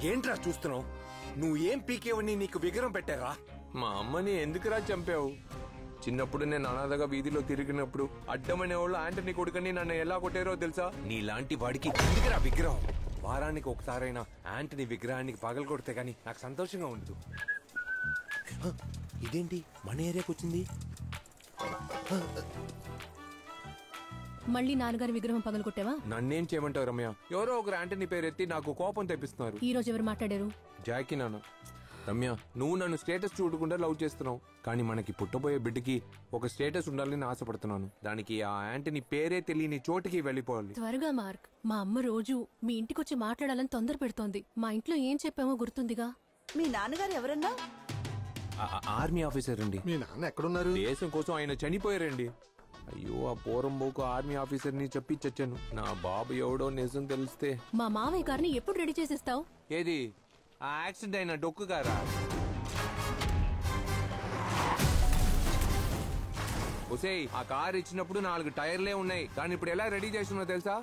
ఏంట్రా చూస్తున్నావు? నువ్వు ఏం పీకేవని నీకు విగ్రహం పెట్టారా? మా అమ్మని ఎందుకురా చంపావు? చిన్నప్పుడు నేను అనాథగా వీధిలో తిరిగినప్పుడు అడ్డమనే వాళ్ళు ఆంటనీ కొడుకని నన్ను ఎలా కొట్టారో తెలుసా? నీలాంటి వాడికి ఎందుకురా విగ్రహం? వారానికి ఒకసారైనా ఆంటనీ విగ్రహానికి పగలు కొడితే గానీ నాకు సంతోషంగా ఉండదు. ఇదేంటి మన ఏరియాకి వచ్చింది? మళ్ళీ నాన్నగారి విగ్రహం పగలు కొట్టావా? నన్నేం చేయమంటావు రమ్య? ఎవరో ఒకరు ఆంటనీ పేరెత్తి నాకు కోపం తెప్పిస్తున్నారు. ఈ రోజు ఎవరు మాట్లాడారు? జాకీ నాన్న. రమ్య, నువ్వు నన్ను స్టేటస్ చూడకుండా లవ్ చేస్తున్నావు, కానీ మనకి పుట్టబోయే బిడ్డకి ఒక స్టేటస్ ఉండాలని ఆశపడుతున్నాను. దానికి ఆ ఆంటనీ పేరే తెలియని చోటికి వెళ్ళిపోవాలి. త్వరగా మార్క్. మా అమ్మ రోజు మీ ఇంటికొచ్చి మాట్లాడాలని తొందర పెడుతోంది. మా ఇంట్లో ఏం చెప్పామో గుర్తుందిగా? మీ నాన్నగారు ఎవరన్నా? ఆర్మీ ఆఫీసర్ అండి. మీ నాన్న ఎక్కడున్నారు? దేశం కోసం ఆయన చనిపోయారండి. అయ్యో, ఆ పోరంబోకు ఆర్మీ ఆఫీసర్ ని చెప్పి చచ్చాను. నా బాబు ఎవడో నిజం తెలిస్తే. మా మావయ్య గారిని ఎప్పుడు రెడీ చేసేస్తావు? ఏది ఆ యాక్సిడెంట్ అయిన డొక్కు గారా? ఒసేయ్, ఆ కార్ ఇచ్చినప్పుడు 4 టైర్లే ఉన్నాయి, కానీ ఇప్పుడు ఎలా రెడీ చేస్తున్నా తెలుసా?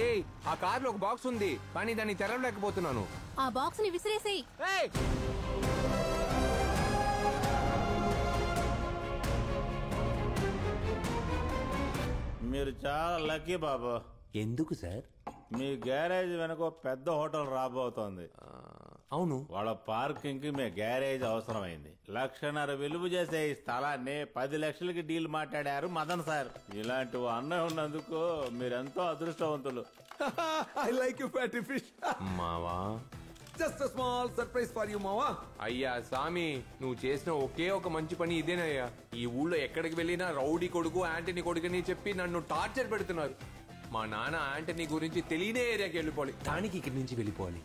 ఏయ్, ఆ కార్ లో ఒక బాక్స్ ఉంది, కానీ దాన్ని తెరవలేకపోతున్నాను. ఆ బాక్స్ ని విసిరేసేయ్. మీరు చాలా లక్కీ బాబు. ఎందుకు సార్? మీ గ్యారేజ్ వెనక పెద్ద హోటల్ రాబోతోంది. అవును, వాళ్ళ పార్కింగ్ కి మీ గ్యారేజ్ అవసరమైంది. 1,50,000 విలువ చేసే ఈ స్థలాన్ని 10 లక్షలకి డీల్ మాట్లాడారు మదన్ సార్. ఇలాంటి అన్నయ్య ఉన్నందుకు మీరెంతో అదృష్టవంతులు. I like you fatty fish. మావా, just a small surprise for you మావా. అయ్యా సామి, నువ్వు చేసిన ఒకే ఒక మంచి పని ఇదేనయ్యా. ఈ ఊళ్ళో ఎక్కడికి వెళ్ళినా రౌడీ కొడుకు ఆంటనీ కొడుకుని చెప్పి నన్ను టార్చర్ పెడుతున్నారు. మా నాన్న ఆంటనీ గురించి తెలియని ఏరియాకి వెళ్ళిపోవాలి. దానికి ఇక్కడి నుంచి వెళ్ళిపోవాలి.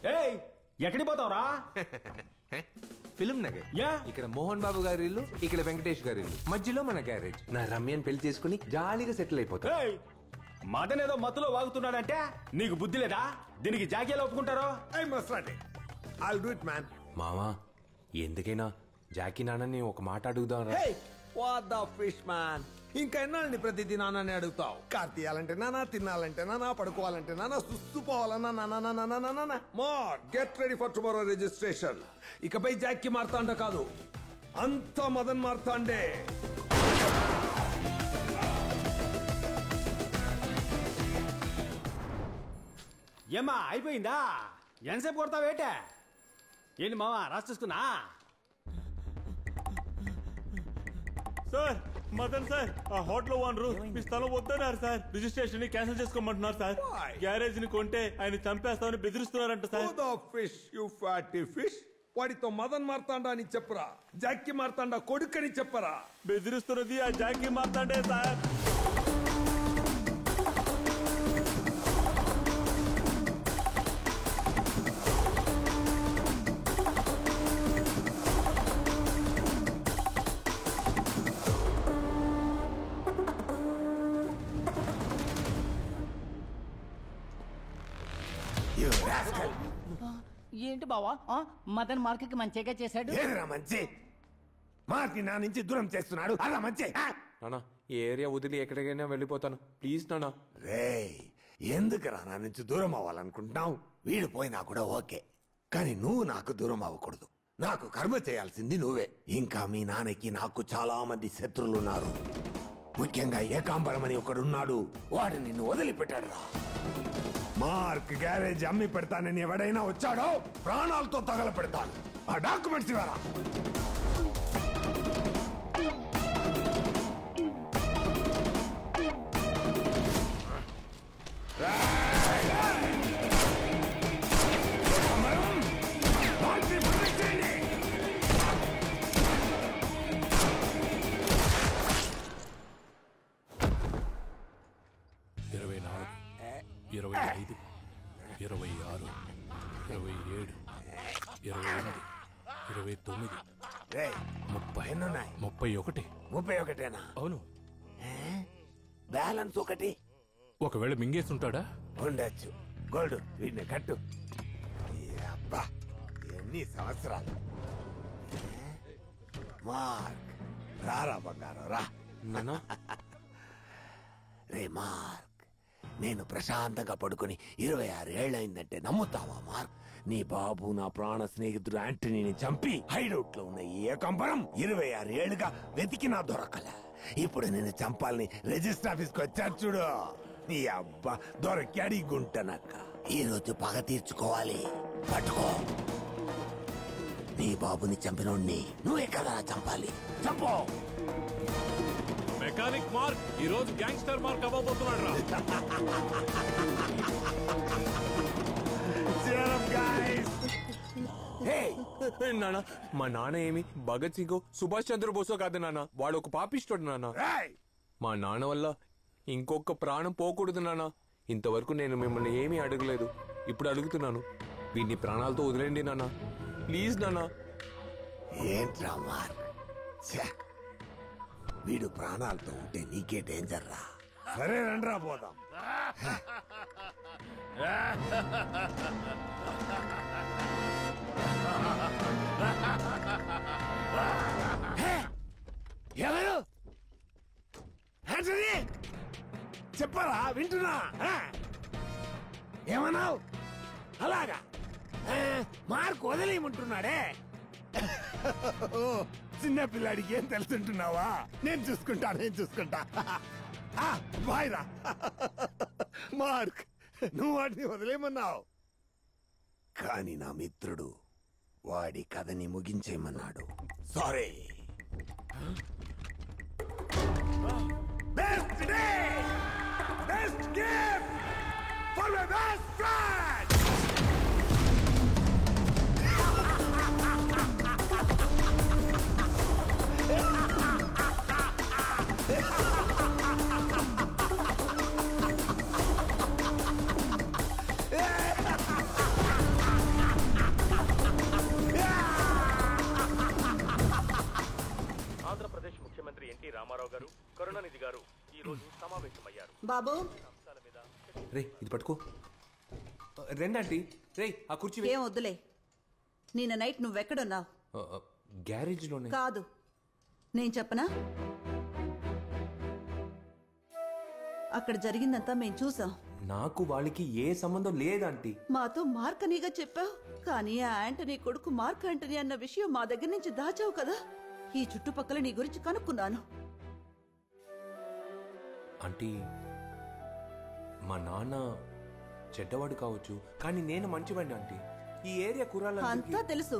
ఎక్కడికి పోతావురా? ఫిల్మ్ నగర్. ఇక్కడ మోహన్ బాబు గారి ఇల్లు, ఇక్కడ వెంకటేష్ గారి ఇల్లు, మధ్యలో మన గ్యారేజ్. నా రమ్యని పెళ్లి చేసుకుని జాలీగా సెటిల్ అయిపోతా. మదన్ ఏదో మత్తులో వాగుతున్నాడంటే నీకు బుద్ధి లేదా? దీనికి జాకీలో ఒప్పుకుంటారో? I'll do it, man. మావా, ఎందుకైనా జాకీ నాన్నని ఒక మాట అడుగుదాం. వాట్ ద ఫిష్ మ్యాన్, ఇంకా ఎన్నాళ్ళని ప్రతిదీ నాన్నని అడుగుతావు? కార్ తీయాలంటే నానా, తినాలంటే నానా, పడుకోవాలంటే నానా, సుస్తుపోవాలన్నా నానా. More get ready for tomorrow registration. ఇకపై జాకీ మార్తాండ కాదు, అంత మదన్ మార్తాండే. ఏమ్మా అయిపోయిందా? ఎంతసేపు కొడతావేటే? ఏంటి మావా రాసేసుకున్నా? సార్, మదన్ సార్, ఆ హోటల్ ఓనరు మీ స్థలం వద్దన్నారు సార్. రిజిస్ట్రేషన్ ని క్యాన్సిల్ చేసుకోమంటున్నారు సార్. గ్యారేజ్ ని కొంటే ఆయన చంపేస్తామని బెదిరిస్తున్నారంట sir. The fish, you fatty fish. వాడితో మదన్ మార్తాండా అని చెప్పరా, జాకీ మార్తాండా కొడుకని చెప్పరా. బెదిరిస్తున్నది ఆ జాకీ మార్తాండే సార్. ఏంటి బావా, మదన్ మార్క్ మంచిగా చేశాడు? మంచి మార్క్ నా నుంచి దూరం చేస్తున్నాడు. అలా మంచి. నానా, ఈ ఏరియా వదిలి ఎక్కడికైనా వెళ్ళిపోతాను, ప్లీజ్ నానా. ఎందుకురా నా నుంచి దూరం అవ్వాలనుకుంటున్నావు? వీడు పోయినా కూడా ఓకే, కానీ నువ్వు నాకు దూరం అవ్వకూడదు. నాకు కర్మ చేయాల్సింది నువ్వే. ఇంకా మీ నాన్నకి నాకు చాలా మంది శత్రువులు ఉన్నారు. ముఖ్యంగా ఏకాంబరం అని ఒకడున్నాడు, వాడు నిన్ను వదిలిపెట్టాడు రా. మార్క్ గ్యారేజ్ అమ్మి పెడతానని ఎవడైనా వచ్చాడో ప్రాణాలతో తగల పెడతాను. ఆ డాక్యుమెంట్స్ ఇవ్వరా. అవును, బ్యాలెన్స్ ఒకటి. ఒకవేళ మింగేస్తుంటాడా? ఉండొచ్చు. గోల్డ్, వీడిని కట్టు. అబ్బా, ఎన్ని సంవత్సరాలు. మార్క్, రారా బంగారం రా. నానా, రే మార్క్, నేను ప్రశాంతంగా పడుకుని 26 ఏళ్ళైందంటే నమ్ముతావా మార్క్? నీ బాబు నా ప్రాణ స్నేహితుడు యాంటనీని చంపి హైడౌట్ లో ఉన్న ఈ ఏకంబరం 26 ఏళ్లుగా వెతికినా దొరకల. ఇప్పుడు నేను చంపాలని రిజిస్టర్ ఆఫీస్కి వచ్చారు చూడు. నీ అబ్బా దొరకాడి గుంటనక్క. ఈ రోజు పగ తీర్చుకోవాలి. పట్టుకో. నీ బాబుని చంపినోడ్ని నువ్వే కదా చంపాలి. చంపో. మెకానిక్ మార్క్ ఈ రోజు గ్యాంగ్స్టర్ మార్క్ అవ్వబోతున్నాడు రా. నాన్న మా నాన్న ఏమి భగత్ సింగ్ సుభాష్ చంద్రబోసో కాదు నాన్న, వాడు ఒక పాపిస్తాడు నాన్న. మా నాన్న వల్ల ఇంకొక ప్రాణం పోకూడదు నాన్న. ఇంతవరకు నేను మిమ్మల్ని ఏమీ అడగలేదు, ఇప్పుడు అడుగుతున్నాను. వీడిని ప్రాణాలతో వదిలేండి నాన్న, ప్లీజ్ నాన్న. ఏంట్రా మార్క్, వీడు ప్రాణాలతో ఉంటే నీకే డేంజర్ రా. సరే రండ్రా పోదాం. ఎవరు చెప్పరా? వింటున్నా. ఏమన్నావు? అలాగా మార్క్ వదిలేయమంటున్నాడే. చిన్న పిల్లాడికి ఏం తెలుసుంటున్నావా? నేను చూసుకుంటా. బాయ్ రా మార్క్. నువ్వు వాడిని వదిలేమన్నావు, కానీ నా మిత్రుడు వాడి కథని ముగించేయమన్నాడు. Sorry. Best day, best gift for my best friend. Andhra Pradesh ముఖ్యమంత్రి ఎన్టీ రామారావు గారు, కరుణానిధి గారు ఈ రోజు సమావేశమయ్యారు. బాబు రే ఇది పట్టుకో. రెండంటీ. రే ఆ కుర్చీ ఏం వద్దులే. నిన్న నైట్ నువ్వెక్కడున్నావు? గ్యారేజ్ లోనే. కాదు, నేను చెప్పనా? అక్కడ జరిగిందంతా మేము చూసాం. నాకు వాళ్ళకి ఏ సంబంధం లేదంటీ. మాతో మార్క్ అనిగా చెప్పావు, కానీ ఆ యాంటనీ కొడుకు మార్క్ యాంటనీ అన్న విషయం మా దగ్గర నుంచి దాచావు కదా. ఈ చుట్టుపక్కల నీ గురించి కనుక్కున్నాను. ఆంటీ, మా నాన్న చెడ్డవాడు కావచ్చు, కానీ నేను మంచివాడిని ఆంటీ. ఈ ఏరియా కుర్రాళ్ళ అంతా తెలుసు.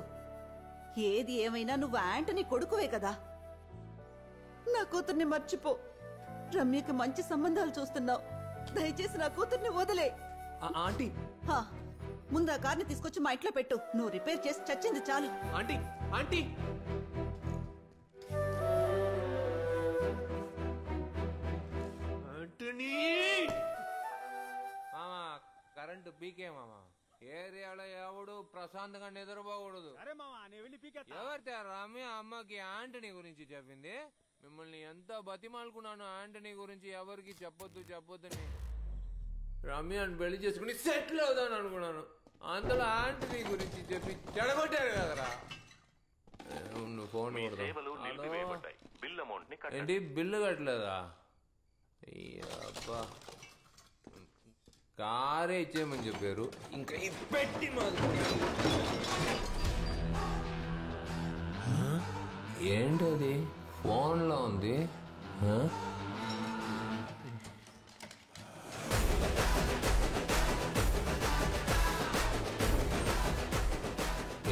ఏది ఏమైనా నువ్వు యాంటనీ కొడుకువే కదా. నా కూతుర్ని మర్చిపో. రమ్యకి మంచి సంబంధాలు చూస్తున్నావు. దయచేసి నా కూతుర్ని వదిలే. ఆంటీ ముందు ఆ కార్ని తీసుకొచ్చి మా ఇంట్లో పెట్టు. నువ్వు రిపేర్ చేసి చచ్చింది చాలు. ఆంటీ ఆంటీ మామా, కరెంటు పీకే మామా. ఏరియాలో ఎవడు ప్రశాంతంగా నిద్రపోకూడదు. ఎవరితే రమ్య అమ్మకి యాంటనీ గురించి చెప్పింది? మిమ్మల్ని ఎంత బతిమాలుకున్నాను యాంటనీ గురించి ఎవరికి చెప్పొద్దని. రమ్యని పెళ్లి చేసుకుని సెటిల్ అవుదాను అనుకున్నాను. అందులో యాంటనీ గురించి చెప్పి చెడగొట్టారు కదరా. ఫోన్ ఏంటి బిల్లు కట్టలేదా? అబ్బా, కారే ఇచ్చేయమని చెప్పారు. ఇంకా పెట్టి ఏంటది ఫోన్లో ఉంది?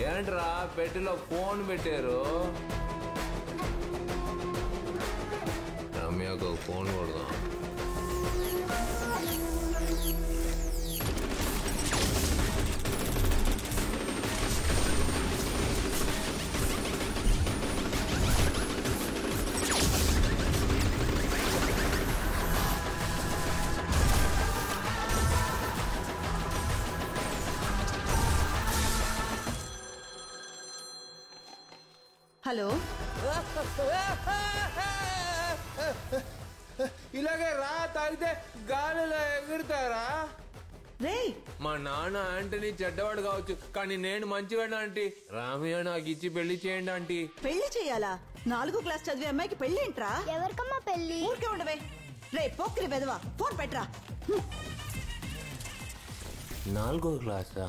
ఏంట్రా పెట్టిలో ఫోన్ పెట్టారు? రమ్యకు ఫోన్ కొడదాం. హలో, ఇలాగే రా తాగితే గాలిలో ఎగురుతారా? రేయ్, మా నాన్న యాంటనీ చెడ్డవాడు కావచ్చు, కానీ నేను మంచివాడు ఆంటీ. రామయ్య నాకు ఇచ్చి పెళ్లి చేయండి ఆంటీ. పెళ్లి చెయ్యాలా? 4వ క్లాస్ చదివే అమ్మాయికి పెళ్లి ఏంట్రా? ఎవరికమ్మా పెళ్లి? ఊరికే ఉండవే. రే పోక్రి వెదవా ఫోన్ పెట్రా. 4వ క్లాసా?